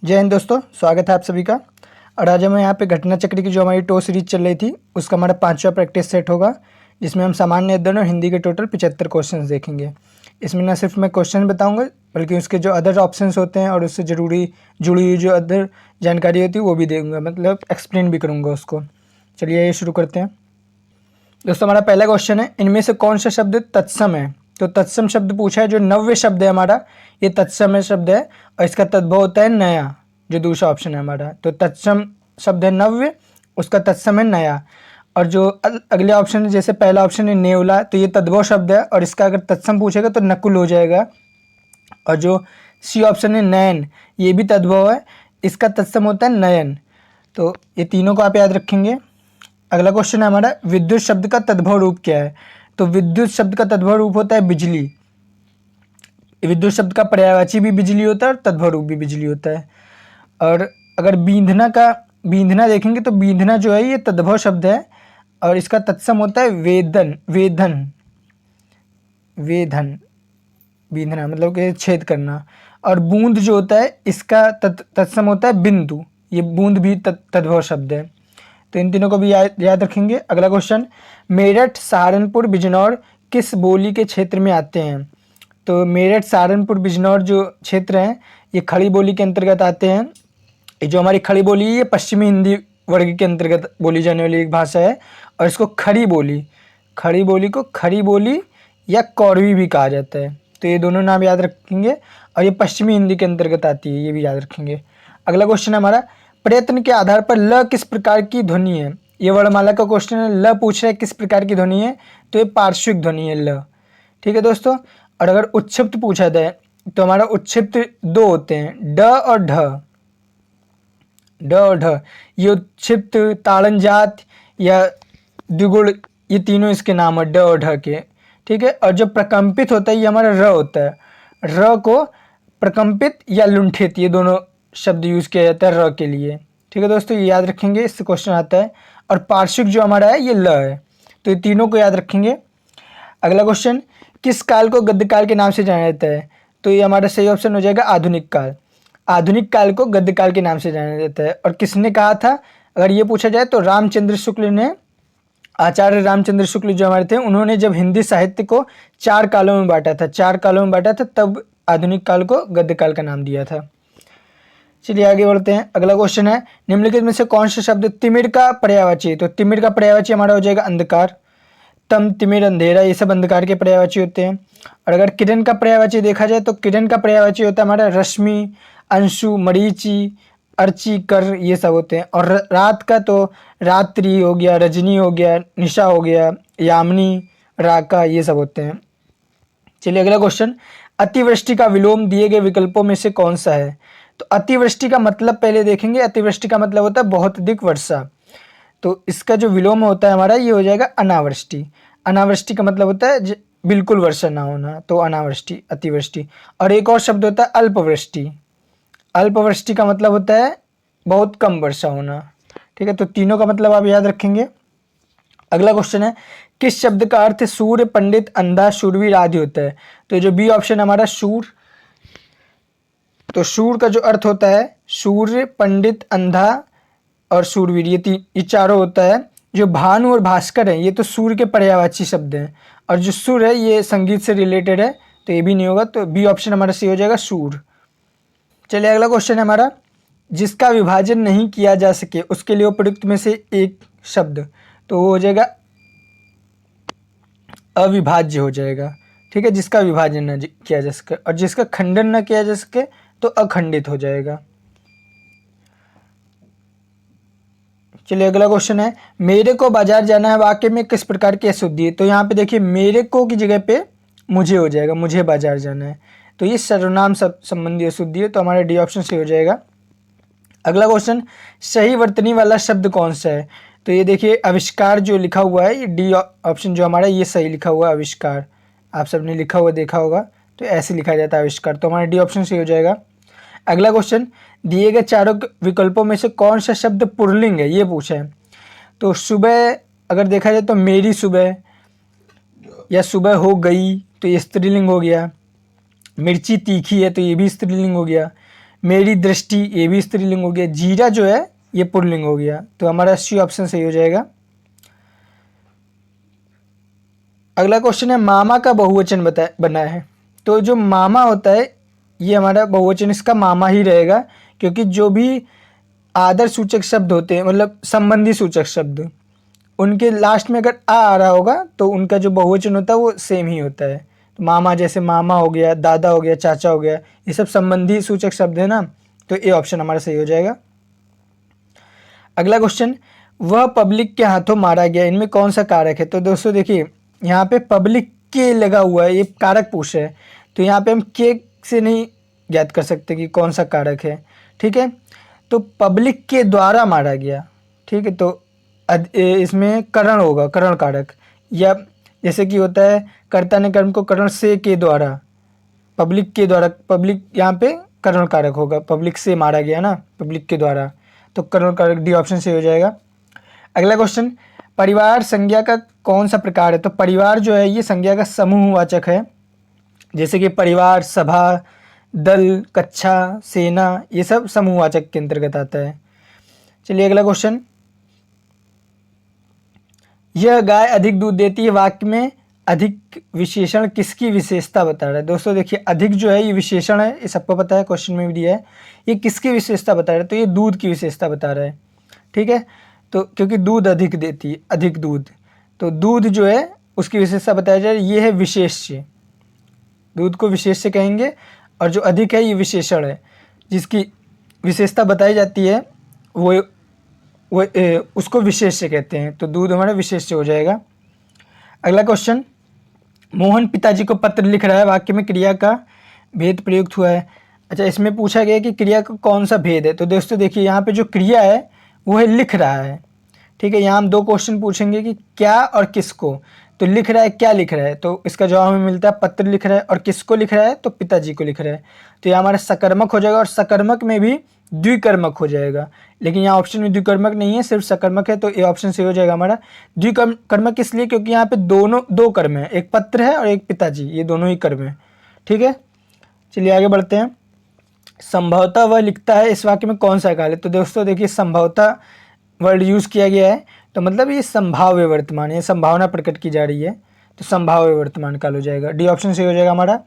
जय हिंद दोस्तों, स्वागत है आप सभी का। और आज हम यहाँ पे घटना चक्र की जो हमारी टो सीरीज चल रही थी उसका हमारा 5वां प्रैक्टिस सेट होगा, जिसमें हम सामान्य अध्ययन और हिंदी के टोटल 75 क्वेश्चंस देखेंगे। इसमें न सिर्फ मैं क्वेश्चन बताऊंगा बल्कि उसके जो अदर ऑप्शंस होते हैं और उससे जुड़ी हुई जो अदर जानकारी होती है वो भी दूंगा, मतलब एक्सप्लेन भी करूँगा उसको। चलिए ये शुरू करते हैं। दोस्तों हमारा पहला क्वेश्चन है, इनमें से कौन सा शब्द तत्सम है। तो तत्सम शब्द पूछा है, जो नव्य शब्द है हमारा ये तत्सम शब्द है और इसका तद्भव होता है नया, जो दूसरा ऑप्शन है हमारा। तो तत्सम शब्द है नव्य, उसका तत्सम है नया। और जो अगले ऑप्शन है, जैसे पहला ऑप्शन है नेवला, तो ये तद्भव शब्द है और इसका अगर तत्सम पूछेगा तो नकुल हो जाएगा। और जो सी ऑप्शन है नयन, ये भी तद्भव है, इसका तत्सम होता है नयन। तो ये तीनों को आप याद रखेंगे। अगला क्वेश्चन है हमारा, विद्युत शब्द का तद्भव रूप क्या है। तो विद्युत शब्द का तद्भव रूप होता है बिजली। विद्युत शब्द का पर्यायवाची भी बिजली होता है और तद्भव रूप भी बिजली होता है। और अगर बींधना देखेंगे तो बींधना जो है ये तद्भव शब्द है और इसका तत्सम होता है वेदन वेधन बींधना मतलब कि छेद करना। और बूंद जो होता है इसका तत्सम होता है बिंदु, ये बूंद भी तद्भव शब्द है। तो इन तीनों को भी याद रखेंगे। अगला क्वेश्चन, मेरठ सहारनपुर बिजनौर किस बोली के क्षेत्र में आते हैं। तो मेरठ सहारनपुर बिजनौर जो क्षेत्र हैं ये खड़ी बोली के अंतर्गत आते हैं। ये जो हमारी खड़ी बोली है ये पश्चिमी हिंदी वर्ग के अंतर्गत बोली जाने वाली एक भाषा है और इसको खड़ी बोली को खड़ी बोली या कौरवी भी कहा जाता है। तो ये दोनों नाम याद रखेंगे और ये पश्चिमी हिंदी के अंतर्गत आती है, ये भी याद रखेंगे। अगला क्वेश्चन है हमारा, प्रयत्न के आधार पर ल किस प्रकार की ध्वनि है। ये वर्णमाला का क्वेश्चन है, ल पूछ रहा है किस प्रकार की ध्वनि है, तो ये पार्श्विक ध्वनि है ल। ठीक है दोस्तों। और अगर उच्छिप्त पूछा जाए तो हमारा उच्छिप्त दो होते हैं, ड और ढ। ये उच्छिप्त ताड़नजात या द्विगुण, ये तीनों इसके नाम है ड और ढ के। ठीक है। और जो प्रकंपित होता है ये हमारा र होता है। र को प्रकंपित या लुंठित, ये दोनों शब्द यूज किया जाता है र के लिए। ठीक है दोस्तों, ये याद रखेंगे, इससे क्वेश्चन आता है। और पार्श्विक जो हमारा है ये ल है, तो ये तीनों को याद रखेंगे। अगला क्वेश्चन, किस काल को गद्यकाल के नाम से जाना जाता है। तो ये हमारा सही ऑप्शन हो जाएगा आधुनिक काल। आधुनिक काल को गद्यकाल के नाम से जाना जाता है। और किसने कहा था, अगर ये पूछा जाए तो रामचंद्र शुक्ल ने, आचार्य रामचंद्र शुक्ल जो हमारे थे, उन्होंने जब हिंदी साहित्य को 4 कालों में बांटा था तब आधुनिक काल को गद्यकाल का नाम दिया था। चलिए आगे बढ़ते हैं। अगला क्वेश्चन है, निम्नलिखित में से कौन सा शब्द तिमिर का पर्यायवाची। तो तिमिर का पर्यायवाची हमारा हो जाएगा अंधकार। तम, तिमिर, अंधेरा, ये सब अंधकार के पर्यायवाची होते हैं। और अगर किरण का पर्यायवाची देखा जाए तो किरण का पर्यायवाची होता है हमारा रश्मि, अंशु, मरीचि, अर्ची, कर, ये सब होते हैं। और रात का तो रात्रि हो गया, रजनी हो गया, निशा हो गया, यामिनी, राका, ये सब होते हैं। चलिए अगला क्वेश्चन, अतिवृष्टि का विलोम दिए गए विकल्पों में से कौन सा है। तो अतिवृष्टि का मतलब पहले देखेंगे। अतिवृष्टि का मतलब होता है बहुत अधिक वर्षा, तो इसका जो विलोम होता है हमारा ये हो जाएगा अनावृष्टि। अनावृष्टि का मतलब होता है बिल्कुल वर्षा ना होना, तो अनावृष्टि, अतिवृष्टि। और एक और शब्द होता है अल्पवृष्टि। अल्पवृष्टि का मतलब होता है बहुत कम वर्षा होना। ठीक है, तो तीनों का मतलब आप याद रखेंगे। अगला क्वेश्चन है, किस शब्द का अर्थ सूर्य, पंडित, अंधा, शूरवीर आदि होता है। तो जो बी ऑप्शन हमारा शूर, तो शूर का जो अर्थ होता है सूर्य, पंडित, अंधा और शूरवीर, ये चारों होता है। जो भानु और भास्कर है ये तो सूर्य के पर्यायवाची शब्द हैं। और जो सुर है ये संगीत से रिलेटेड है, तो ये भी नहीं होगा, तो बी ऑप्शन हमारा सही हो जाएगा सूर। चलिए अगला क्वेश्चन है हमारा, जिसका विभाजन नहीं किया जा सके उसके लिए उपयुक्त में से एक शब्द। तो वो हो जाएगा अविभाज्य हो जाएगा। ठीक है, जिसका विभाजन न किया जा सके, और जिसका खंडन न किया जा सके तो अखंडित हो जाएगा। चलिए अगला क्वेश्चन है, मेरे को बाजार जाना है वाक्य में किस प्रकार की अशुद्धि है। तो यहाँ पे देखिए मेरे को की जगह पे मुझे हो जाएगा, मुझे बाजार जाना है, तो ये सर्वनाम संबंधी अशुद्धि है, तो हमारा डी ऑप्शन सही हो जाएगा। अगला क्वेश्चन, सही वर्तनी वाला शब्द कौन सा है। तो ये देखिए आविष्कार जो लिखा हुआ है, ये डी ऑप्शन जो हमारा ये सही लिखा हुआ है आविष्कार। आप सबने लिखा हुआ देखा होगा, तो ऐसे लिखा जाता है आविष्कार, तो हमारा डी ऑप्शन सही हो जाएगा। अगला क्वेश्चन, दिए गए चारों विकल्पों में से कौन सा शब्द पुल्लिंग है, ये पूछा है। तो सुबह अगर देखा जाए तो मेरी सुबह या सुबह हो गई, तो ये स्त्रीलिंग हो गया। मिर्ची तीखी है, तो ये भी स्त्रीलिंग हो गया। मेरी दृष्टि ये भी स्त्रीलिंग हो गया, जीरा जो है ये पुल्लिंग हो गया, तो हमारा सी ऑप्शन सही हो जाएगा। अगला क्वेश्चन है मामा का बहुवचन बना है। तो जो मामा होता है ये हमारा बहुवचन इसका मामा ही रहेगा, क्योंकि जो भी आदर सूचक शब्द होते हैं मतलब संबंधी सूचक शब्द, उनके लास्ट में अगर आ रहा होगा तो उनका जो बहुवचन होता है वो सेम ही होता है। तो मामा जैसे मामा हो गया, दादा हो गया, चाचा हो गया, ये सब संबंधी सूचक शब्द है ना, तो ये ऑप्शन हमारा सही हो जाएगा। अगला क्वेश्चन, वह पब्लिक के हाथों मारा गया, इनमें कौन सा कारक है? तो दोस्तों देखिए यहाँ पे पब्लिक के लगा हुआ है, ये कारक पूछ है, तो यहाँ पे हम के से नहीं ज्ञात कर सकते कि कौन सा कारक है, ठीक है। तो पब्लिक के द्वारा मारा गया, ठीक है, तो इसमें करण होगा, करण कारक, या जैसे कि होता है कर्ता ने कर्म को करण से के द्वारा, पब्लिक के द्वारा, पब्लिक यहाँ पे करण कारक होगा, पब्लिक से मारा गया ना, पब्लिक के द्वारा, तो करण कारक डी ऑप्शन से हो जाएगा। अगला क्वेश्चन, परिवार संज्ञा का कौन सा प्रकार है? तो परिवार जो है ये संज्ञा का समूहवाचक है, जैसे कि परिवार, सभा, दल, कक्षा, सेना, ये सब समूहवाचक के अंतर्गत आता है। चलिए अगला क्वेश्चन, यह गाय अधिक दूध देती है, वाक्य में अधिक विशेषण किसकी विशेषता बता रहा है? दोस्तों देखिए अधिक जो है ये विशेषण है, ये सबको पता है, क्वेश्चन में भी दिया है, ये किसकी विशेषता बता रहा है? तो ये दूध की विशेषता बता रहा है, ठीक है। तो क्योंकि दूध अधिक देती है, अधिक दूध, तो दूध जो है उसकी विशेषता बताया जाए, ये है विशेष्य, दूध को विशेष्य कहेंगे, और जो अधिक है ये विशेषण है, जिसकी विशेषता बताई जाती है वो उसको विशेष्य कहते हैं, तो दूध हमारा विशेष्य हो जाएगा। अगला क्वेश्चन, मोहन पिताजी को पत्र लिख रहा है, वाक्य में क्रिया का भेद प्रयुक्त हुआ है। अच्छा, इसमें पूछा गया कि क्रिया का कौन सा भेद है? तो दोस्तों देखिए यहाँ पे जो क्रिया है वो है लिख रहा है, ठीक है। यहाँ हम दो क्वेश्चन पूछेंगे कि क्या और किसको, तो लिख रहा है, क्या लिख रहा है? तो इसका जवाब हमें मिलता है पत्र लिख रहा है, और किसको लिख रहा है? तो पिताजी को लिख रहा है, तो ये हमारा सकर्मक हो जाएगा, और सकर्मक में भी द्विकर्मक हो जाएगा, लेकिन यहाँ ऑप्शन में द्विकर्मक नहीं है, सिर्फ सकर्मक है, तो ये ऑप्शन सही हो जाएगा हमारा। द्विकर्मक इसलिए क्योंकि यहाँ पे दोनों दो कर्म है, एक पत्र है और एक पिताजी, ये दोनों ही कर्म है, ठीक है। चलिए आगे बढ़ते हैं। संभवतः वह लिखता है, इस वाक्य में कौन सा काल है? तो दोस्तों देखिए संभवतः वर्ड यूज़ किया गया है, तो मतलब ये संभाव्य वर्तमान है, संभावना प्रकट की जा रही है, तो संभाव्य वर्तमान काल हो जाएगा, डी ऑप्शन सही हो जाएगा हमारा।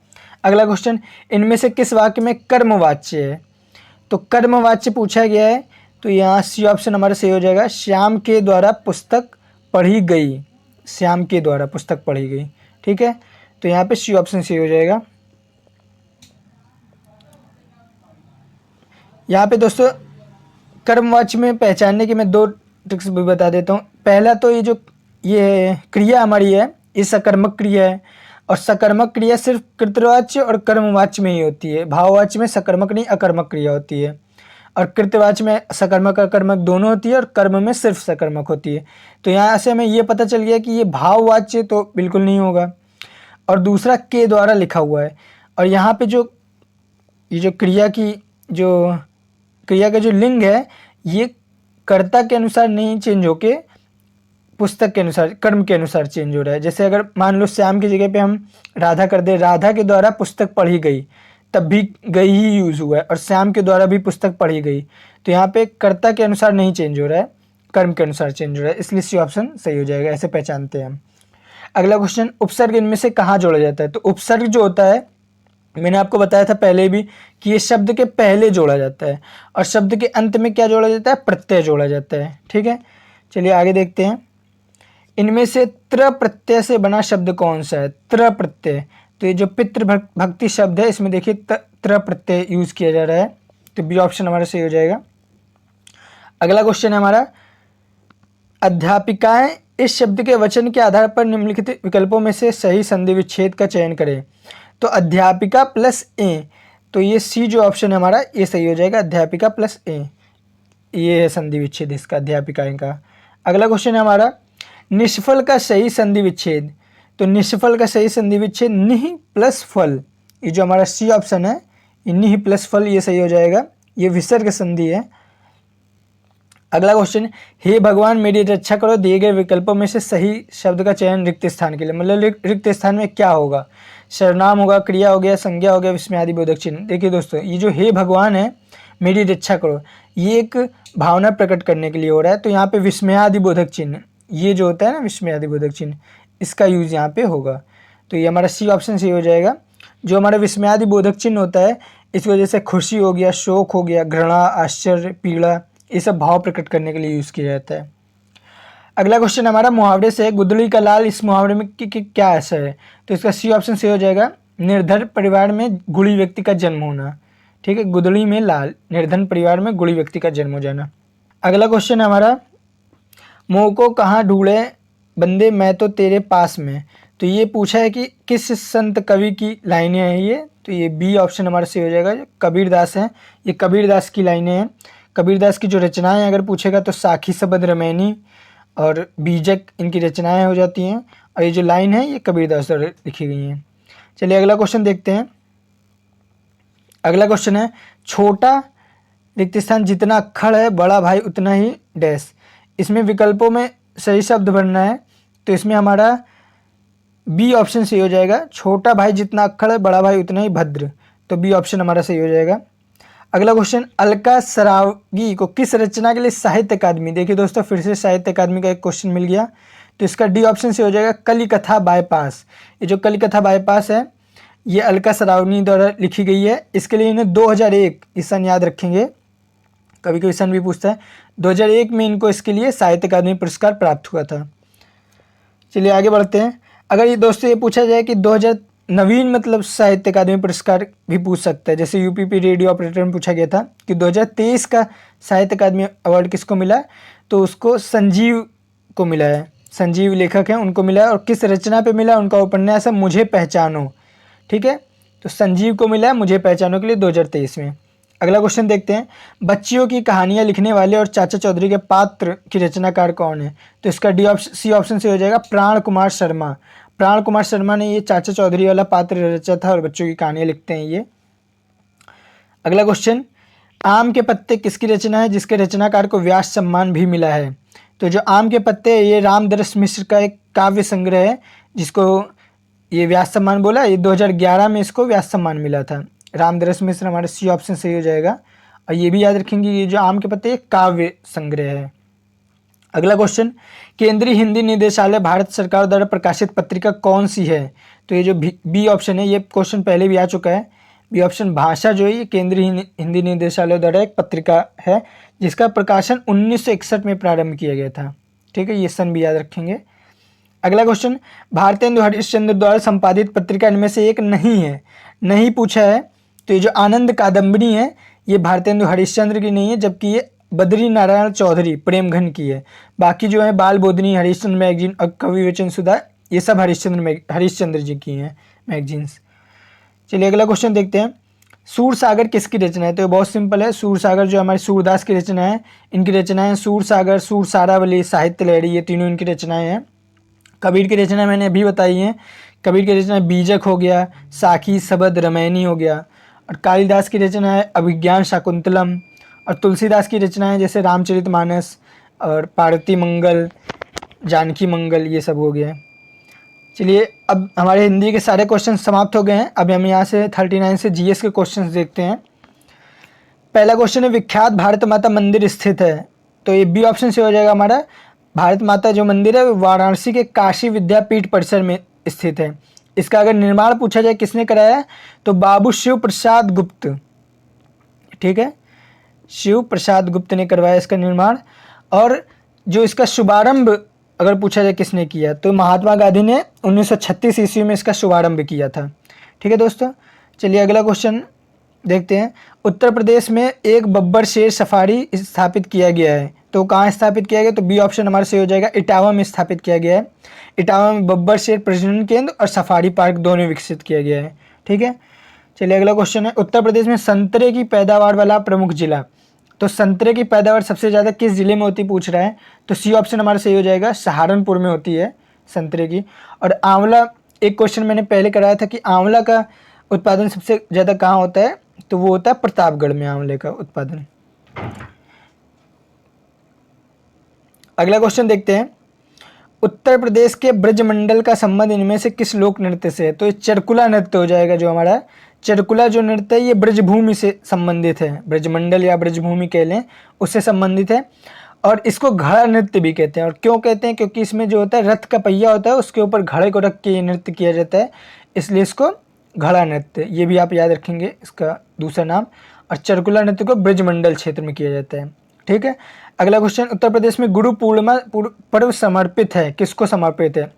अगला क्वेश्चन, इनमें से किस वाक्य में कर्मवाच्य है? तो कर्मवाच्य पूछा गया है, तो यहाँ सी ऑप्शन हमारा सही हो जाएगा, श्याम के द्वारा पुस्तक पढ़ी गई, श्याम के द्वारा पुस्तक पढ़ी गई, ठीक है, तो यहाँ पे सी ऑप्शन सही हो जाएगा। यहाँ पे दोस्तों कर्मवाच्य में पहचानने के मैं दो ट्रिक्स भी बता देता हूँ। पहला तो ये क्रिया हमारी है, ये सकर्मक क्रिया है, और सकर्मक क्रिया सिर्फ कृतवाच्य और कर्मवाच्य में ही होती है, भाववाच्य में सकर्मक नहीं अकर्मक क्रिया होती है, और कृतवाच्य में सकर्मक अकर्मक दोनों होती है, और कर्म में सिर्फ सकर्मक होती है। तो यहाँ से हमें ये पता चल गया कि ये भाववाच्य तो बिल्कुल नहीं होगा, और दूसरा के द्वारा लिखा हुआ है, और यहाँ पे ये जो क्रिया का जो लिंग है ये कर्ता के अनुसार नहीं चेंज होके पुस्तक के अनुसार, कर्म के अनुसार चेंज हो रहा है। जैसे अगर मान लो श्याम की जगह पे हम राधा कर दे, राधा के द्वारा पुस्तक पढ़ी गई, तब भी गई ही यूज़ हुआ है, और श्याम के द्वारा भी पुस्तक पढ़ी गई, तो यहाँ पे कर्ता के अनुसार नहीं चेंज हो रहा है, कर्म के अनुसार चेंज हो रहा है, इसलिए सी ऑप्शन सही हो जाएगा, ऐसे पहचानते हैं हम। अगला क्वेश्चन, उपसर्ग इनमें से कहाँ जोड़ा जाता है? तो उपसर्ग जो होता है मैंने आपको बताया था पहले भी कि ये शब्द के पहले जोड़ा जाता है, और शब्द के अंत में क्या जोड़ा जाता है? प्रत्यय जोड़ा जाता है, ठीक है। चलिए आगे देखते हैं। इनमें से त्र प्रत्यय से बना शब्द कौन सा है? त्र प्रत्यय, तो ये जो पितृ भक्ति शब्द है इसमें देखिए त्र प्रत्यय यूज़ किया जा रहा है, तो बी ऑप्शन हमारा सही हो जाएगा। अगला क्वेश्चन है हमारा, अध्यापिकाएं इस शब्द के वचन के आधार पर निम्नलिखित विकल्पों में से सही संधि विच्छेद का चयन करें। तो अध्यापिका प्लस ए, तो ये सी जो ऑप्शन है हमारा ये सही हो जाएगा, अध्यापिका प्लस ए, ये है संधि विच्छेद इसका, अध्यापिकाएं का। अगला क्वेश्चन है हमारा, निष्फल का सही संधि विच्छेद। तो निष्फल का सही संधि विच्छेद निह प्लस फल, ये जो हमारा सी ऑप्शन है निह प्लस फल, ये सही हो जाएगा, ये विसर्ग संधि है। अगला क्वेश्चन, हे भगवान मेरी रक्षा करो, दिए गए विकल्पों में से सही शब्द का चयन रिक्त स्थान के लिए, मतलब रिक्त स्थान में क्या होगा? सर्वनाम होगा, क्रिया हो गया, संज्ञा हो गया, विस्मयादि बोधक चिन्ह। देखिए दोस्तों ये जो हे भगवान है मेरी रक्षा करो, ये एक भावना प्रकट करने के लिए हो रहा है। तो यहाँ पे विस्मयादिबोधक चिन्ह, ये जो होता है ना विस्मयादिबोधक चिन्ह, इसका यूज़ यहाँ पे होगा। तो ये हमारा सी ऑप्शन सही हो जाएगा। जो हमारा विस्मयादिबोधक चिन्ह होता है, इस वजह से खुशी हो गया, शोक हो गया, घृणा, आश्चर्य, पीड़ा, ये सब भाव प्रकट करने के लिए यूज़ किया जाता है। अगला क्वेश्चन हमारा मुहावरे से, गुदड़ी का लाल, इस मुहावरे में क्या असर है? तो इसका सी ऑप्शन सही हो जाएगा, निर्धन परिवार में गुणी व्यक्ति का जन्म होना। ठीक है, गुदड़ी में लाल, निर्धन परिवार में गुणी व्यक्ति का जन्म हो जाना। अगला क्वेश्चन हमारा, मोह को कहाँ ढूंढे बंदे मैं तो तेरे पास में। तो ये पूछा है कि किस संत कवि की लाइनें हैं ये। तो ये बी ऑप्शन हमारा सही हो जाएगा, कबीरदास हैं। ये कबीरदास की लाइनें हैं। कबीरदास की जो रचनाएं अगर पूछेगा तो साखी सबद रमैनी और बीजक इनकी रचनाएं हो जाती हैं, और ये जो लाइन है ये कबीरदास द्वारा लिखी गई हैं। चलिए अगला क्वेश्चन देखते हैं। अगला क्वेश्चन है, छोटा रिक्त स्थान जितना अक्खड़ है बड़ा भाई उतना ही डैश। इसमें विकल्पों में सही शब्द भरना है। तो इसमें हमारा बी ऑप्शन सही हो जाएगा, छोटा भाई जितना अक्खड़ है बड़ा भाई उतना ही भद्र। तो बी ऑप्शन हमारा सही हो जाएगा। अगला क्वेश्चन, अलका सरावगी को किस रचना के लिए साहित्य अकादमी, देखिए दोस्तों फिर से साहित्य अकादमी का एक क्वेश्चन मिल गया। तो इसका डी ऑप्शन से हो जाएगा, कलिकथा बाईपास। ये जो कलिकथा बाईपास है ये अलका सरावगी द्वारा लिखी गई है। इसके लिए इन्हें 2001 इस सन याद रखेंगे, कभी कभी सन भी पूछता है, 2001 में इनको इसके लिए साहित्य अकादमी पुरस्कार प्राप्त हुआ था। चलिए आगे बढ़ते हैं। अगर ये दोस्तों ये पूछा जाए कि 2000 नवीन मतलब साहित्य अकादमी पुरस्कार भी पूछ सकता है, जैसे यूपीपी रेडियो ऑपरेटर में पूछा गया था कि 2023 का साहित्य अकादमी अवार्ड किसको मिला, तो उसको संजीव को मिला है। संजीव लेखक हैं, उनको मिला है। और किस रचना पे मिला, उनका उपन्यास है मुझे पहचानो। ठीक है, तो संजीव को मिला है मुझे पहचानो के लिए 2023 में। अगला क्वेश्चन देखते हैं, बच्चियों की कहानियाँ लिखने वाले और चाचा चौधरी के पात्र की रचनाकार कौन है। तो इसका डी ऑप्शन सी ऑप्शन से हो जाएगा, प्राण कुमार शर्मा। प्राण कुमार शर्मा ने ये चाचा चौधरी वाला पात्र रचा था और बच्चों की कहानियाँ लिखते हैं ये। अगला क्वेश्चन, आम के पत्ते किसकी रचना है जिसके रचनाकार को व्यास सम्मान भी मिला है। तो जो आम के पत्ते ये रामदरस मिश्र का एक काव्य संग्रह है जिसको ये व्यास सम्मान बोला। ये 2011 में इसको व्यास सम्मान मिला था। रामदरस मिश्र हमारे सी ऑप्शन सही हो जाएगा। और ये भी याद रखेंगे ये जो आम के पत्ते एक काव्य संग्रह है। अगला क्वेश्चन, केंद्रीय हिंदी निदेशालय भारत सरकार द्वारा प्रकाशित पत्रिका कौन सी है। तो ये जो बी ऑप्शन है, ये क्वेश्चन पहले भी आ चुका है। बी ऑप्शन भाषा जो है ये केंद्रीय हिंदी निदेशालय द्वारा एक पत्रिका है जिसका प्रकाशन 1961 में प्रारंभ किया गया था। ठीक है, ये सन भी याद रखेंगे। अगला क्वेश्चन, भारतेंदु हरिश्चंद्र द्वारा संपादित पत्रिका इनमें से एक नहीं है। नहीं पूछा है, तो ये जो आनंद कादम्बरी है ये भारतेंदु हरिश्चंद्र की नहीं है, जबकि ये बद्री नारायण चौधरी प्रेमघन की है। बाकी जो है बाल बोधनी, हरिश्चंद्र मैगजीन और कवि वचन सुधा, ये सब हरिश्चंद्र जी की हैं मैगजीन्स। चलिए अगला क्वेश्चन देखते हैं, सूरसागर किसकी रचना है। तो ये बहुत सिंपल है, सूरसागर जो हमारे सूरदास की रचना है। इनकी रचनाएं सूरसागर, सूरसारावली, साहित्य लहरी, ये तीनों इनकी रचनाएं हैं। कबीर की रचना मैंने अभी बताई हैं। कबीर की रचना बीजक हो गया, साखी सबद रमैनी हो गया। और कालिदास की रचना है अभिज्ञान शाकुंतलम। और तुलसीदास की रचनाएं जैसे रामचरितमानस और पार्वती मंगल, जानकी मंगल, ये सब हो गया। चलिए अब हमारे हिंदी के सारे क्वेश्चन समाप्त हो गए हैं। अब हम यहाँ से 39 से जीएस के क्वेश्चंस देखते हैं। पहला क्वेश्चन है, विख्यात भारत माता मंदिर स्थित है। तो ये बी ऑप्शन से हो जाएगा हमारा, भारत माता जो मंदिर है वो वाराणसी के काशी विद्यापीठ परिसर में स्थित है। इसका अगर निर्माण पूछा जाए किसने कराया है, तो बाबू शिव प्रसाद गुप्त। ठीक है, शिव प्रसाद गुप्त ने करवाया इसका निर्माण। और जो इसका शुभारंभ अगर पूछा जाए किसने किया, तो महात्मा गांधी ने 1936 ईस्वी में इसका शुभारंभ किया था। ठीक है दोस्तों, चलिए अगला क्वेश्चन देखते हैं। उत्तर प्रदेश में एक बब्बर शेर सफारी स्थापित किया गया है। तो कहाँ स्थापित किया गया, तो बी ऑप्शन हमारे से हो जाएगा, इटावा में स्थापित किया गया है। इटावा में बब्बर शेर प्रजनन केंद्र और सफारी पार्क दोनों विकसित किया गया है। ठीक है, चलिए अगला क्वेश्चन है, उत्तर प्रदेश में संतरे की पैदावार वाला प्रमुख जिला। तो संतरे की पैदावार सबसे ज़्यादा किस जिले में होती पूछ रहा है, तो सी ऑप्शन हमारा सही हो जाएगा, सहारनपुर में होती है संतरे की। और आंवला, एक क्वेश्चन मैंने पहले कराया था कि आंवला का उत्पादन सबसे ज़्यादा कहाँ होता है, तो वो होता है प्रतापगढ़ में आंवले का उत्पादन। अगला क्वेश्चन देखते हैं, उत्तर प्रदेश के ब्रजमंडल का संबंध इनमें से किस लोक नृत्य से है। तो ये चरकुला नृत्य हो जाएगा, जो हमारा चरकुला जो नृत्य है ये ब्रजभूमि से संबंधित है, ब्रजमंडल या ब्रजभूमि कह लें उससे संबंधित है। और इसको घड़ा नृत्य भी कहते हैं। और क्यों कहते हैं? क्योंकि इसमें जो होता है रथ का पहिया होता है, उसके ऊपर घड़े को रख के ये नृत्य किया जाता है, इसलिए इसको घड़ा नृत्य, ये भी आप याद रखेंगे इसका दूसरा नाम। और चरकुला नृत्य को ब्रजमंडल क्षेत्र में किया जाता है। ठीक है, अगला क्वेश्चन, उत्तर प्रदेश में गुरु पूर्णिमा पर्व समर्पित है, किसको समर्पित है?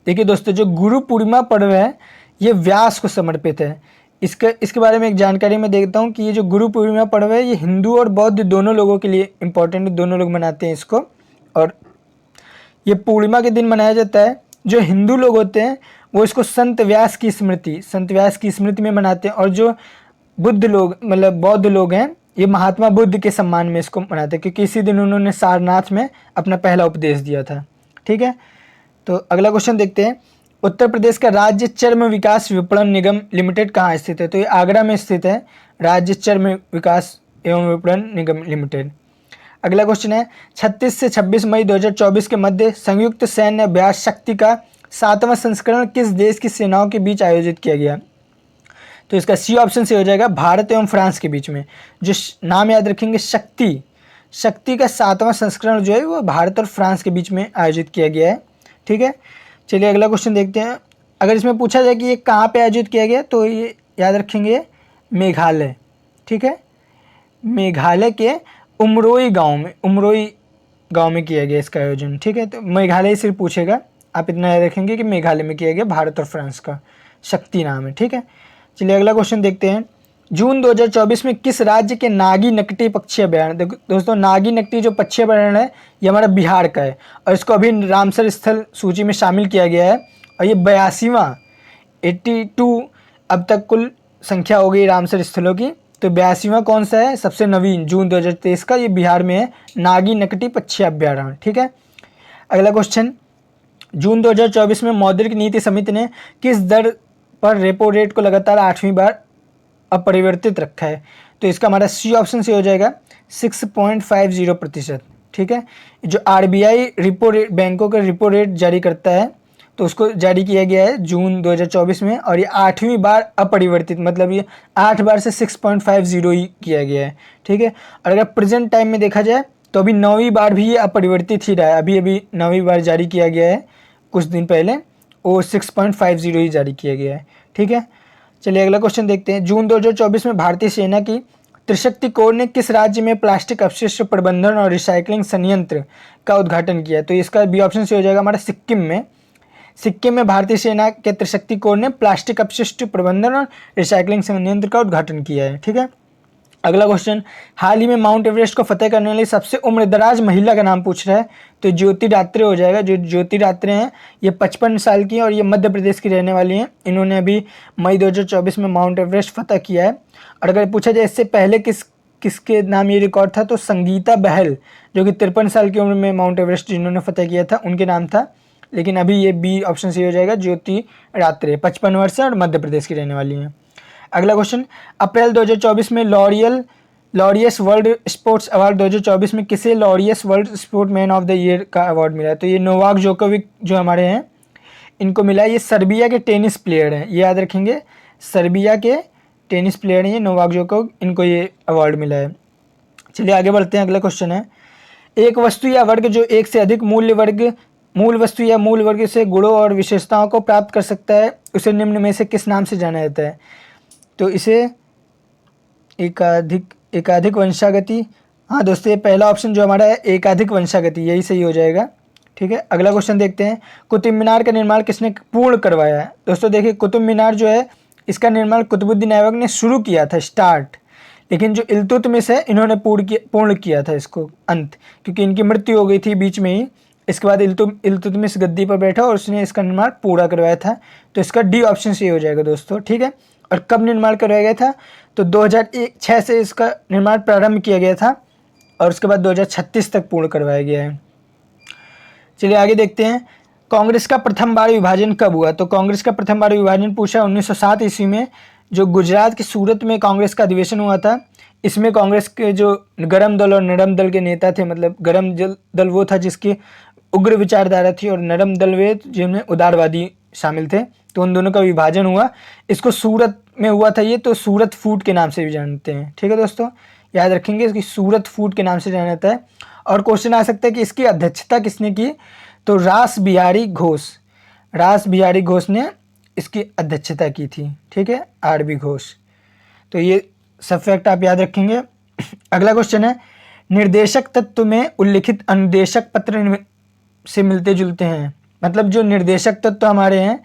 देखिए दोस्तों, जो गुरु पूर्णिमा पर्व है ये व्यास को समर्पित है। इसके बारे में एक जानकारी मैं देता हूँ कि ये जो गुरु पूर्णिमा पर्व है ये हिंदू और बौद्ध दोनों लोगों के लिए इम्पोर्टेंट है, दोनों लोग मनाते हैं इसको। और ये पूर्णिमा के दिन मनाया जाता है। जो हिंदू लोग होते हैं वो इसको संत व्यास की स्मृति में मनाते हैं। और जो बुद्ध लोग मतलब बौद्ध लोग हैं ये महात्मा बुद्ध के सम्मान में इसको मनाते हैं, क्योंकि इसी दिन उन्होंने सारनाथ में अपना पहला उपदेश दिया था। ठीक है, तो अगला क्वेश्चन देखते हैं, उत्तर प्रदेश का राज्य चर्म विकास विपणन निगम लिमिटेड कहाँ स्थित है? तो ये आगरा में स्थित है, राज्य चर्म विकास एवं विपणन निगम लिमिटेड। अगला क्वेश्चन है, 36 से 26 मई 2024 के मध्य संयुक्त सैन्य अभ्यास शक्ति का 7वां संस्करण किस देश की सेनाओं के बीच आयोजित किया गया? तो इसका सी ऑप्शन से हो जाएगा, भारत एवं फ्रांस के बीच में। जो नाम याद रखेंगे, शक्ति का 7वां संस्करण जो है वो भारत और फ्रांस के बीच में आयोजित किया गया है। ठीक है, चलिए अगला क्वेश्चन देखते हैं। अगर इसमें पूछा जाए कि ये कहाँ पे आयोजित किया गया तो ये याद रखेंगे मेघालय। ठीक है, मेघालय के उमरोई गांव में किया गया इसका आयोजन। ठीक है, तो मेघालय सिर्फ पूछेगा, आप इतना याद रखेंगे कि मेघालय में किया गया, भारत और फ्रांस का शक्ति नाम है। ठीक है, चलिए अगला क्वेश्चन देखते हैं, जून 2024 में किस राज्य के नागी नकटी पक्षी अभयारण्य, दोस्तों नागी नकटी जो पक्षी अभयारण्य है ये हमारा बिहार का है और इसको अभी रामसर स्थल सूची में शामिल किया गया है। और ये 82वां 82 अब तक कुल संख्या हो गई रामसर स्थलों की, तो 82वां कौन सा है? सबसे नवीन जून 2023 का, ये बिहार में है, नागी नकटी पक्षी अभयारण्य। ठीक है, अगला क्वेश्चन, जून 2024 में मौद्रिक नीति समिति ने किस दर पर रेपो रेट को लगातार 8वीं बार अपरिवर्तित रखा है? तो इसका हमारा सी ऑप्शन से हो जाएगा 6.50%। ठीक है, जो आरबीआई रिपो रेट, बैंकों का रिपो रेट जारी करता है तो उसको जारी किया गया है जून 2024 में, और ये 8वीं बार अपरिवर्तित, मतलब ये 8 बार से 6.50 ही किया गया है। ठीक है, और अगर प्रेजेंट टाइम में देखा जाए तो अभी 9वीं बार भी ये अपरिवर्तित ही रहा है, अभी 9वीं बार जारी किया गया है कुछ दिन पहले, वो 6.50 ही जारी किया गया है। ठीक है, चलिए अगला क्वेश्चन देखते हैं, जून 2024 में भारतीय सेना की त्रिशक्ति कोर ने किस राज्य में प्लास्टिक अपशिष्ट प्रबंधन और रिसाइकलिंग संयंत्र का उद्घाटन किया? तो इसका बी ऑप्शन से हो जाएगा हमारा सिक्किम में भारतीय सेना के त्रिशक्ति कोर ने प्लास्टिक अपशिष्ट प्रबंधन और रिसाइकलिंग संयंत्र का उद्घाटन किया है। ठीक है, अगला क्वेश्चन, हाल ही में माउंट एवरेस्ट को फतेह करने वाली सबसे उम्रदराज महिला का नाम पूछ रहा है, तो ज्योति रात्रे हो जाएगा। जो ज्योति रात्रे हैं ये 55 साल की हैं और ये मध्य प्रदेश की रहने वाली हैं। इन्होंने अभी मई 2024 में माउंट एवरेस्ट फतेह किया है। और अगर पूछा जाए इससे पहले किसके नाम ये रिकॉर्ड था, तो संगीता बहल जो कि 53 साल की उम्र में माउंट एवरेस्ट जिन्होंने फतेह किया था उनके नाम था। लेकिन अभी ये बी ऑप्शन से हो जाएगा, ज्योति रात्रे 55 वर्ष और मध्य प्रदेश की रहने वाली हैं। अगला क्वेश्चन, अप्रैल 2024 में लॉरियस वर्ल्ड स्पोर्ट्स अवार्ड 2024 में किसे Laureus world sport man of the year का अवार्ड मिला है? तो ये नोवाक जोकोविक जो हमारे हैं इनको मिला है। ये सर्बिया के टेनिस प्लेयर हैं, ये याद रखेंगे, सर्बिया के टेनिस प्लेयर हैं ये नोवाक जोकोविक, इनको ये अवार्ड मिला है। चलिए आगे बढ़ते हैं, अगला क्वेश्चन है, एक वस्तु या वर्ग जो एक से अधिक मूल वस्तु या मूल वर्ग से गुणों और विशेषताओं को प्राप्त कर सकता है उसे निम्न में से किस नाम से जाना जाता है? तो इसे एकाधिक वंशागति, हाँ दोस्तों ये पहला ऑप्शन जो हमारा है एकाधिक वंशागति, यही सही हो जाएगा। ठीक है, अगला क्वेश्चन देखते हैं, कुतुब मीनार का निर्माण किसने पूर्ण करवाया है? दोस्तों देखिए, कुतुब मीनार जो है इसका निर्माण कुतुबुद्दीन ऐबक ने शुरू किया था स्टार्ट, लेकिन जो इल्तुतमिश है इन्होंने पूर्ण किया था इसको अंत, क्योंकि इनकी मृत्यु हो गई थी बीच में ही। इसके बाद इल्तुतमिश गद्दी पर बैठा और उसने इसका निर्माण पूरा करवाया था, तो इसका डी ऑप्शन से हो जाएगा दोस्तों। ठीक है, और कब निर्माण करवाया गया था? तो 2006 से इसका निर्माण प्रारंभ किया गया था और उसके बाद 2036 तक पूर्ण करवाया गया है। चलिए आगे देखते हैं, कांग्रेस का प्रथम बार विभाजन कब हुआ? तो कांग्रेस का प्रथम बार विभाजन पूछा 1907 ईस्वी में, जो गुजरात की सूरत में कांग्रेस का अधिवेशन हुआ था। इसमें कांग्रेस के जो गरम दल और नरम दल के नेता थे, मतलब गरम दल वो था जिसकी उग्र विचारधारा थी और नरम दल वे जिनमें उदारवादी शामिल थे, तो उन दोनों का विभाजन हुआ। इसको सूरत में हुआ था ये, तो सूरत फूट के नाम से भी जानते हैं। ठीक है दोस्तों, याद रखेंगे इसकी सूरत फूट के नाम से जाना जाता है। और क्वेश्चन आ सकता है कि इसकी अध्यक्षता किसने की, तो रास बिहारी घोष, रास बिहारी घोष ने इसकी अध्यक्षता की थी। ठीक है, RB घोष। तो ये सब फैक्ट आप याद रखेंगे। अगला क्वेश्चन है, निर्देशक तत्व में उल्लिखित अनुदेशक पत्र से मिलते जुलते हैं। मतलब जो निर्देशक तत्व हमारे हैं,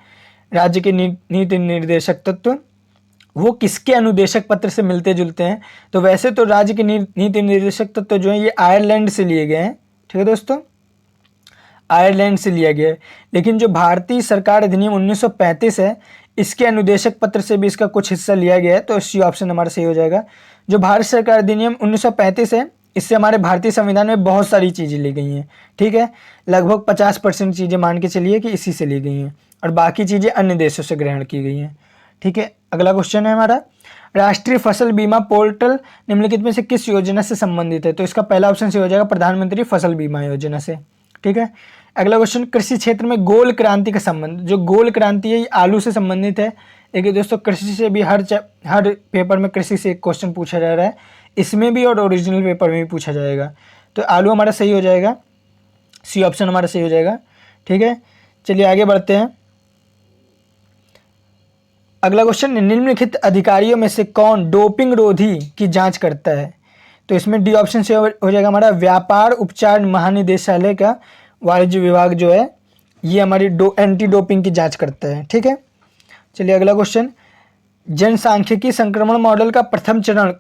राज्य के नीति निर्देशक तत्व, वो किसके अनुदेशक पत्र से मिलते जुलते हैं। तो वैसे तो राज्य के नीति निर्देशक तत्व जो है ये आयरलैंड से लिए गए हैं। ठीक है दोस्तों, आयरलैंड से लिया गया है। लेकिन जो भारतीय सरकार अधिनियम 1935 है, इसके अनुदेशक पत्र से भी इसका कुछ हिस्सा लिया गया है। तो सी ऑप्शन हमारा सही हो जाएगा। जो भारत सरकार अधिनियम 1935 है, इससे हमारे भारतीय संविधान में बहुत सारी चीज़ें ली गई हैं। ठीक है, लगभग 50% चीज़ें मान के चलिए कि इसी से ली गई हैं, और बाकी चीज़ें अन्य देशों से ग्रहण की गई हैं। ठीक है, अगला क्वेश्चन है हमारा, राष्ट्रीय फसल बीमा पोर्टल निम्नलिखित में से किस योजना से संबंधित है। तो इसका पहला ऑप्शन से हो जाएगा प्रधानमंत्री फसल बीमा योजना से। ठीक है, अगला क्वेश्चन, कृषि क्षेत्र में गोल क्रांति का संबंध। जो गोल क्रांति है ये आलू से संबंधित है। देखिए दोस्तों, कृषि से भी हर पेपर में कृषि से एक क्वेश्चन पूछा जा रहा है, इसमें भी और ओरिजिनल पेपर में भी पूछा जाएगा। तो आलू हमारा सही हो जाएगा, सी ऑप्शन हमारा सही हो जाएगा। ठीक है, चलिए आगे बढ़ते हैं। अगला क्वेश्चन, निम्नलिखित अधिकारियों में से कौन डोपिंग रोधी की जांच करता है। तो इसमें डी ऑप्शन से हो जाएगा हमारा व्यापार उपचार महानिदेशालय का वाणिज्य विभाग जो है ये हमारी एंटी डोपिंग की जांच करता है। ठीक है, चलिए अगला क्वेश्चन, जनसांख्यिकी संक्रमण मॉडल का प्रथम चरण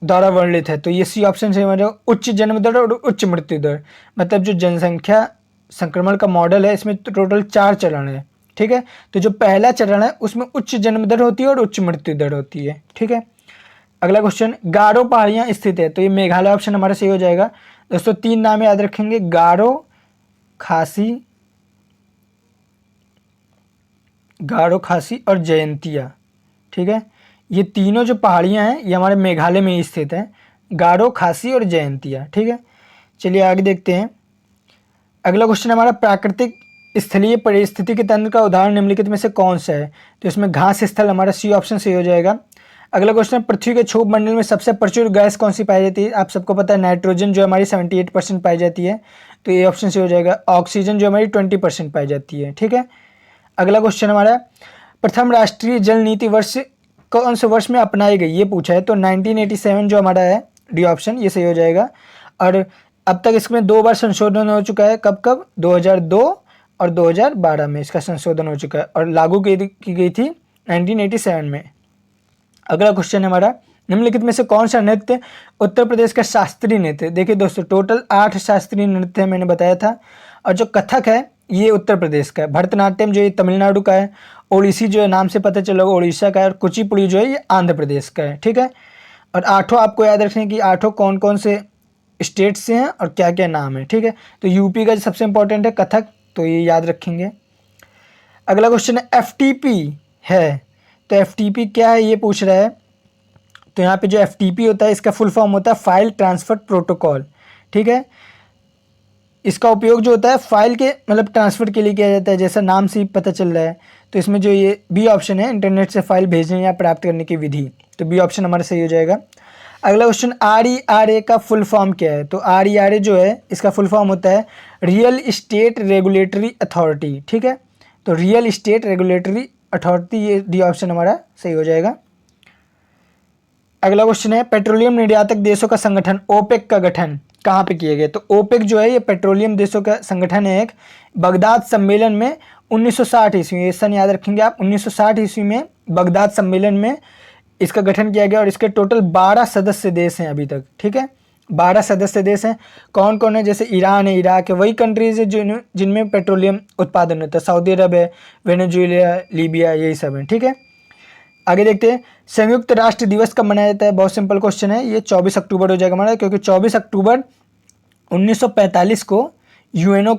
द्वारा वर्णित है। तो ये सी ऑप्शन से हमारा उच्च जन्म दर और उच्च मृत्यु दर। मतलब जो जनसंख्या संक्रमण का मॉडल है, इसमें टोटल 4 चरण है। ठीक है, तो जो पहला चरण है उसमें उच्च जन्म दर होती है और उच्च मृत्यु दर होती है। ठीक है, अगला क्वेश्चन, गारो पहाड़ियाँ स्थित है। तो ये मेघालय ऑप्शन हमारा सही हो जाएगा। दोस्तों 3 नाम याद रखेंगे, गारो, खासी और जयंतिया। ठीक है, ये तीनों जो पहाड़ियाँ हैं ये हमारे मेघालय में ही स्थित हैं, गारो, खासी और जयंतिया। ठीक है, चलिए आगे देखते हैं। अगला क्वेश्चन हमारा, प्राकृतिक स्थलीय परिस्थितिकी तंत्र का उदाहरण निम्नलिखित में से कौन सा है। तो इसमें घास स्थल हमारा सी ऑप्शन सही हो जाएगा। अगला क्वेश्चन, पृथ्वी के क्षोभ मंडल में सबसे प्रचुर गैस कौन सी पाई जाती है। आप सबको पता है नाइट्रोजन जो हमारी 78% पाई जाती है, तो ये ऑप्शन से हो जाएगा। ऑक्सीजन जो हमारी 20% पाई जाती है। ठीक है, अगला क्वेश्चन हमारा, प्रथम राष्ट्रीय जल नीति वर्ष कौन से वर्ष में अपनाई गई, ये पूछा है। तो 1987 जो हमारा है, डी ऑप्शन ये सही हो जाएगा। और अब तक इसमें 2 बार संशोधन हो चुका है। कब कब, 2002 और 2012 में इसका संशोधन हो चुका है, और लागू की गई थी 1987 में। अगला क्वेश्चन है हमारा, निम्नलिखित में से कौन सा नृत्य उत्तर प्रदेश का शास्त्रीय नृत्य। देखिए दोस्तों, टोटल 8 शास्त्रीय नृत्य मैंने बताया था, और जो कथक है ये उत्तर प्रदेश का है, भरतनाट्यम जो ये तमिलनाडु का है, ओडिसी जो है नाम से पता चला उड़ीसा का है, और कुचिपुड़ी जो है ये आंध्र प्रदेश का है। ठीक है, और 8 आपको याद रखने की 8 कौन कौन से स्टेट से हैं और क्या क्या नाम है। ठीक है, तो यूपी का सबसे इंपॉर्टेंट है कथक, तो ये याद रखेंगे। अगला क्वेश्चन है, FTP है। तो FTP क्या है ये पूछ रहा है। तो यहाँ पे जो FTP होता है इसका फुल फॉर्म होता है फाइल ट्रांसफर प्रोटोकॉल। ठीक है, इसका उपयोग जो होता है फाइल के मतलब ट्रांसफ़र के लिए किया जाता है, जैसा नाम से ही पता चल रहा है। तो इसमें जो ये बी ऑप्शन है, इंटरनेट से फाइल भेजने या प्राप्त करने की विधि, तो बी ऑप्शन हमारा सही हो जाएगा। अगला क्वेश्चन, RERA का फुल फॉर्म क्या है। तो RERA जो है इसका फुल फॉर्म होता है रियल इस्टेट रेगुलेटरी अथॉरिटी। ठीक है, तो रियल इस्टेट रेगुलेटरी अथॉरिटी, ये डी ऑप्शन हमारा सही हो जाएगा। अगला क्वेश्चन है, पेट्रोलियम निर्यातक देशों का संगठन ओपेक का गठन कहाँ पे किए गए। तो ओपेक जो है ये पेट्रोलियम देशों का संगठन है एक, बगदाद सम्मेलन में 1960 ईस्वी, ये सन याद रखेंगे आप, 1960 ईस्वी में बगदाद सम्मेलन में इसका गठन किया गया, और इसके टोटल 12 सदस्य देश हैं अभी तक। ठीक है, 12 सदस्य देश हैं। कौन कौन है, जैसे ईरान है, इराक है, वही कंट्रीज है जिनमें पेट्रोलियम उत्पादन होता है, सऊदी अरब है, वेनेजुएला, लीबिया, यही सब है। ठीक है, आगे देखते हैं, संयुक्त राष्ट्र दिवस कब मनाया जाता है। बहुत सिंपल क्वेश्चन है, ये 24 अक्टूबर हो जाएगा हमारा, क्योंकि 24 अक्टूबर 1945 को यूएनओ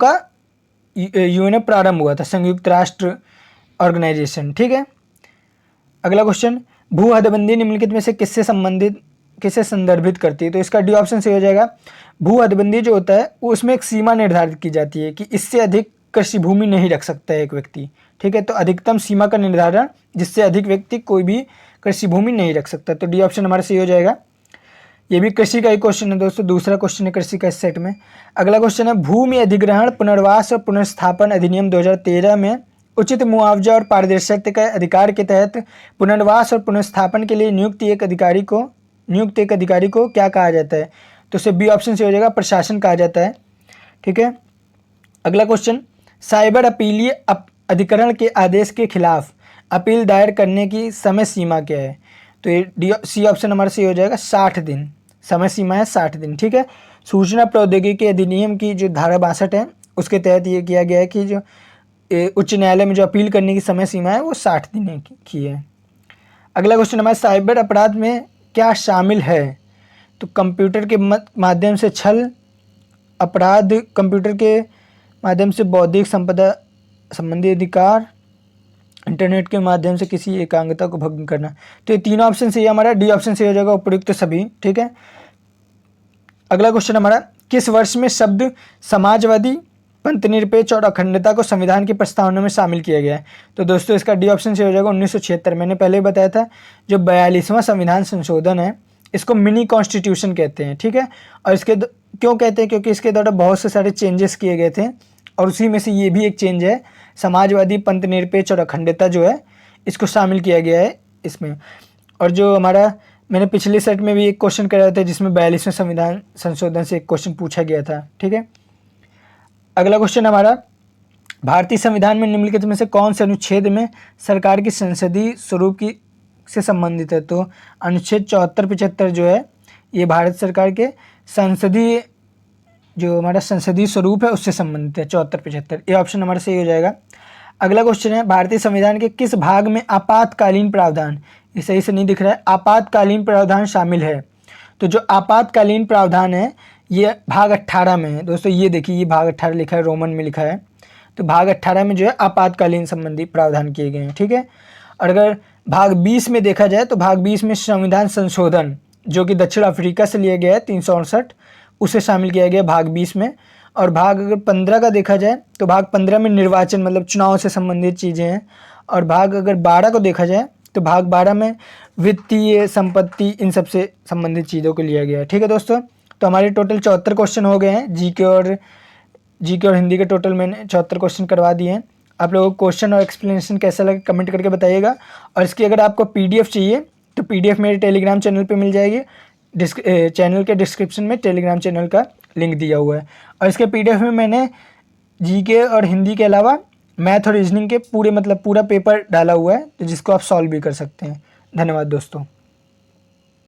प्रारंभ हुआ था, संयुक्त राष्ट्र ऑर्गेनाइजेशन। ठीक है, अगला क्वेश्चन, भू हदबंदी निम्नलिखित में से किससे संदर्भित करती है। तो इसका डी ऑप्शन से हो जाएगा। भू हदबंदी जो होता है वो उसमें एक सीमा निर्धारित की जाती है कि इससे अधिक कृषि भूमि नहीं रख सकता है एक व्यक्ति। ठीक है, तो अधिकतम सीमा का निर्धारण, जिससे अधिक व्यक्ति कोई भी कृषि भूमि नहीं रख सकता। तो डी ऑप्शन हमारा सही हो जाएगा। ये भी कृषि का ही क्वेश्चन है दोस्तों, दूसरा क्वेश्चन है कृषि का इस सेट में। अगला क्वेश्चन है भूमि अधिग्रहण पुनर्वास और पुनर्स्थापन अधिनियम 2013 में उचित मुआवजा और पारदर्शिता के अधिकार के तहत पुनर्वास और पुनर्स्थापन के लिए नियुक्त एक अधिकारी को क्या कहा जाता है? तो इसे बी ऑप्शन से हो जाएगा, प्रशासन कहा जाता है। ठीक है। अगला क्वेश्चन, साइबर अपीलीय अधिकरण के आदेश के खिलाफ अपील दायर करने की समय सीमा क्या है? तो ये सी ऑप्शन हमारा सही हो जाएगा, 60 दिन समय सीमा है, 60 दिन। ठीक है। सूचना प्रौद्योगिकी अधिनियम की जो धारा 62 है उसके तहत ये किया गया है कि जो उच्च न्यायालय में जो अपील करने की समय सीमा है वो 60 दिन की है। अगला क्वेश्चन हमारा, साइबर अपराध में क्या शामिल है? तो कंप्यूटर के माध्यम से छल अपराध, कंप्यूटर के माध्यम से बौद्धिक संपदा संबंधी अधिकार, इंटरनेट के माध्यम से किसी एकांगता को भंग करना। तो ये तीनों ऑप्शन से हमारा डी ऑप्शन से हो जाएगा, उपयुक्त सभी। ठीक है। अगला क्वेश्चन हमारा, किस वर्ष में शब्द समाजवादी पंथनिरपेक्ष और अखंडता को संविधान की प्रस्तावना में शामिल किया गया है? तो दोस्तों इसका डी ऑप्शन से हो जाएगा 1976। मैंने पहले ही बताया था जो 42वां संविधान संशोधन है इसको मिनी कॉन्स्टिट्यूशन कहते हैं। ठीक है। और इसके क्यों कहते हैं? क्योंकि इसके द्वारा बहुत से सारे चेंजेस किए गए थे और उसी में से ये भी एक चेंज है, समाजवादी पंथनिरपेक्ष और अखंडता जो है इसको शामिल किया गया है इसमें। और जो हमारा मैंने पिछले सेट में भी एक क्वेश्चन कराया था जिसमें 42वें संविधान संशोधन से एक क्वेश्चन पूछा गया था। ठीक है। अगला क्वेश्चन हमारा, भारतीय संविधान में निम्नलिखित में से कौन से अनुच्छेद में सरकार की संसदीय स्वरूप की से संबंधित है? तो अनुच्छेद 74-75 जो है ये भारत सरकार के संसदीय जो हमारा संसदीय स्वरूप है उससे संबंधित है, 74-75। ये ऑप्शन हमारा सही हो जाएगा। अगला क्वेश्चन है, भारतीय संविधान के किस भाग में आपातकालीन प्रावधान, ये सही से नहीं दिख रहा है, आपातकालीन प्रावधान शामिल है? तो जो आपातकालीन प्रावधान है ये भाग 18 में है दोस्तों। ये देखिए ये भाग 18 लिखा है, रोमन में लिखा है। तो भाग 18 में जो है आपातकालीन संबंधी प्रावधान किए गए हैं। ठीक है। और अगर भाग 20 में देखा जाए तो भाग 20 में संविधान संशोधन जो कि दक्षिण अफ्रीका से लिया गया है 368, उसे शामिल किया गया भाग 20 में। और भाग अगर 15 का देखा जाए तो भाग 15 में निर्वाचन मतलब चुनाव से संबंधित चीज़ें हैं। और भाग अगर 12 को देखा जाए तो भाग 12 में वित्तीय संपत्ति इन सब से संबंधित चीज़ों को लिया गया है। ठीक है दोस्तों। तो हमारे टोटल 74 क्वेश्चन हो गए हैं। जीके और हिंदी के टोटल मैंने 74 क्वेश्चन करवा दिए हैं। आप लोगों को क्वेश्चन और एक्सप्लेनेशन कैसा लगे कमेंट करके बताइएगा। और इसकी अगर आपको पीडीएफ चाहिए तो पीडीएफ मेरे टेलीग्राम चैनल पे मिल जाएगी। चैनल के डिस्क्रिप्शन में टेलीग्राम चैनल का लिंक दिया हुआ है। और इसके पीडीएफ में मैंने जीके और हिंदी के अलावा मैथ और रीजनिंग के पूरा पेपर डाला हुआ है, तो जिसको आप सॉल्व भी कर सकते हैं। धन्यवाद दोस्तों।